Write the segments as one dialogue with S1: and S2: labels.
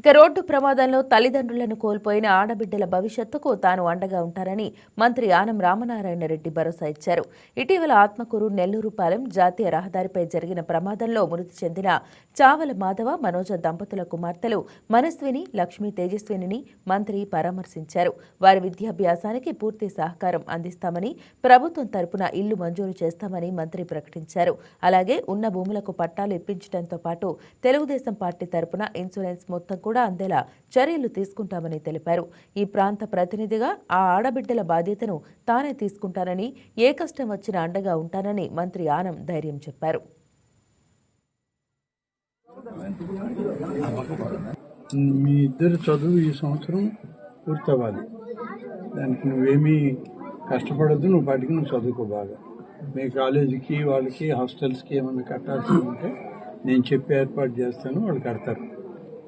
S1: ఇక రోడ్డు ప్రమాదంలో తల్లిదండ్రులను కోల్పోయిన ఆడబిడ్డల భవిష్యత్తుకు తాను అండగా ఉంటానని మంత్రి ఆనం రామనారాయణ రెడ్డి భరోసా ఇచ్చారు. ఇటీవల ఆత్మకూరు నెల్లూరుపాలెం జాతీయ రహదారిపై జరిగిన ప్రమాదంలో మృతి చెందిన చావల మాధవ మనోజ దంపతుల కుమార్తెలు మనస్విని లక్ష్మీ తేజస్విని మంత్రి పరామర్శించారు. వారి విద్యాభ్యాసానికి పూర్తి సహకారం అందిస్తామని, ప్రభుత్వం తరపున ఇల్లు మంజూరు చేస్తామని మంత్రి ప్రకటించారు. అలాగే ఉన్న భూములకు పట్టాలు ఇప్పించడంతో పాటు తెలుగుదేశం పార్టీ తరపున ఇన్సూరెన్స్ మొత్తం కూడా అందేలా చర్యలు తీసుకుంటామని తెలిపారు. ఈ ప్రాంత ప్రతినిధిగా ఆ ఆడబిడ్డల బాధ్యతను తానే తీసుకుంటానని, ఏ కష్టం వచ్చినా అండగా ఉంటానని మంత్రి ఆనం ధైర్యం చెప్పారు.
S2: మీ ఇద్దరు చదువు ఈ సంవత్సరం పూర్తవ్వాలి. దానికి నువ్వేమీ కష్టపడద్దు, నువ్వు పాటికి నువ్వు చదువుకో బాగా. మీ కాలేజీకి వాళ్ళకి హాస్టల్స్కి ఏమైనా కట్టాల్సి ఉంటే నేను చెప్పి ఏర్పాటు చేస్తాను, వాళ్ళు కడతారు.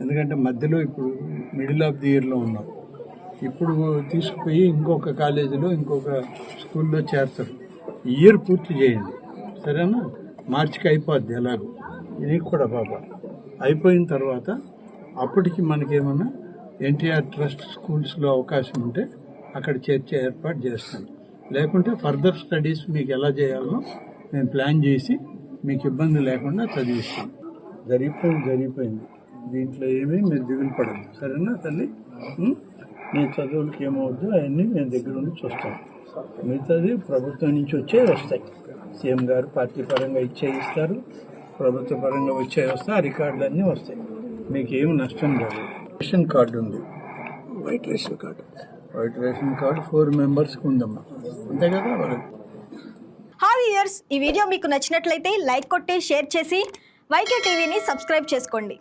S2: ఎందుకంటే మధ్యలో ఇప్పుడు మిడిల్ ఆఫ్ ది ఇయర్లో ఉన్నాం. ఇప్పుడు తీసుకుపోయి ఇంకొక కాలేజీలో ఇంకొక స్కూల్లో చేర్తారు. ఇయర్ పూర్తి చేయండి, సరేనా? మార్చికి అయిపోద్ది. ఎలాగో ఇది కూడా బాబా అయిపోయిన తర్వాత అప్పటికి మనకేమన్నా ఎన్టీఆర్ ట్రస్ట్ స్కూల్స్లో అవకాశం ఉంటే అక్కడ చేర్చే ఏర్పాటు చేస్తాను. లేకుంటే ఫర్దర్ స్టడీస్ మీకు ఎలా చేయాలో నేను ప్లాన్ చేసి మీకు ఇబ్బంది లేకుండా చదివిస్తాను. జరిగిపోయింది. దీంట్లో ఏమీ మీరు దిగులు పడదు, సరేనా తల్లి? నేను చదువులకి ఏమవుద్దు అవన్నీ నేను దగ్గర ఉండి చూస్తాను. మిగతాది ప్రభుత్వం నుంచి వస్తాయి. సీఎం గారు పార్టీ పరంగా ఇస్తారు, ప్రభుత్వ పరంగా వస్తాయి. ఆ రికార్డులు అన్నీ వస్తాయి. మీకు ఏమి నష్టం లేదు. రేషన్ కార్డు ఉంది, వైట్ రేషన్ కార్డు 4 మెంబర్స్కి ఉందమ్మా, అంతే కదా?
S3: హాయ్ వ్యూయర్స్, ఈ వీడియో మీకు నచ్చినట్లయితే లైక్ కొట్టి షేర్ చేసి వైకే టీవీని సబ్స్క్రైబ్ చేసుకోండి.